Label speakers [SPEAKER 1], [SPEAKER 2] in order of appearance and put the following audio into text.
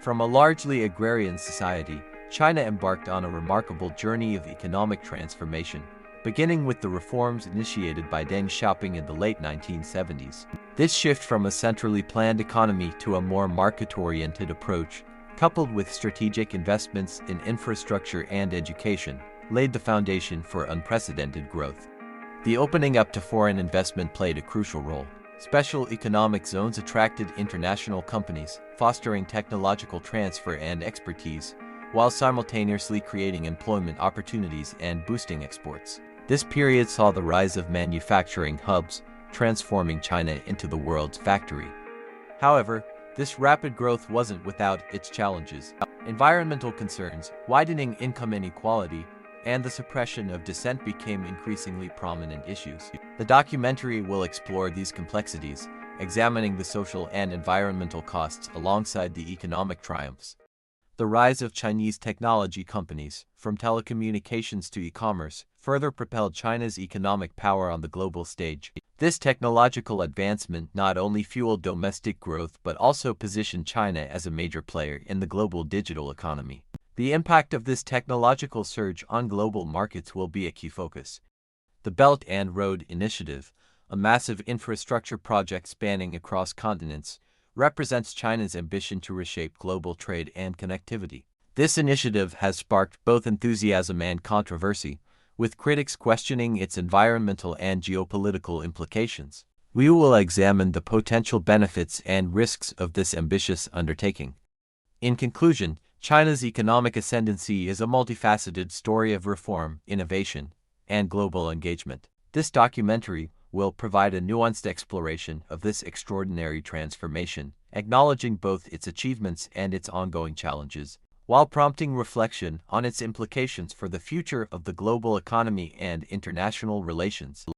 [SPEAKER 1] From a largely agrarian society, China embarked on a remarkable journey of economic transformation, beginning with the reforms initiated by Deng Xiaoping in the late 1970s. This shift from a centrally planned economy to a more market-oriented approach, coupled with strategic investments in infrastructure and education, laid the foundation for unprecedented growth. The opening up to foreign investment played a crucial role. Special economic zones attracted international companies, fostering technological transfer and expertise, while simultaneously creating employment opportunities and boosting exports. This period saw the rise of manufacturing hubs, transforming China into the world's factory. However, this rapid growth wasn't without its challenges. Environmental concerns, widening income inequality, and the suppression of dissent became increasingly prominent issues. The documentary will explore these complexities, examining the social and environmental costs alongside the economic triumphs. The rise of Chinese technology companies, from telecommunications to e-commerce, further propelled China's economic power on the global stage. This technological advancement not only fueled domestic growth but also positioned China as a major player in the global digital economy. The impact of this technological surge on global markets will be a key focus. The Belt and Road Initiative, a massive infrastructure project spanning across continents, represents China's ambition to reshape global trade and connectivity. This initiative has sparked both enthusiasm and controversy, with critics questioning its environmental and geopolitical implications. We will examine the potential benefits and risks of this ambitious undertaking. In conclusion, China's economic ascendancy is a multifaceted story of reform, innovation, and global engagement. This documentary will provide a nuanced exploration of this extraordinary transformation, acknowledging both its achievements and its ongoing challenges, while prompting reflection on its implications for the future of the global economy and international relations.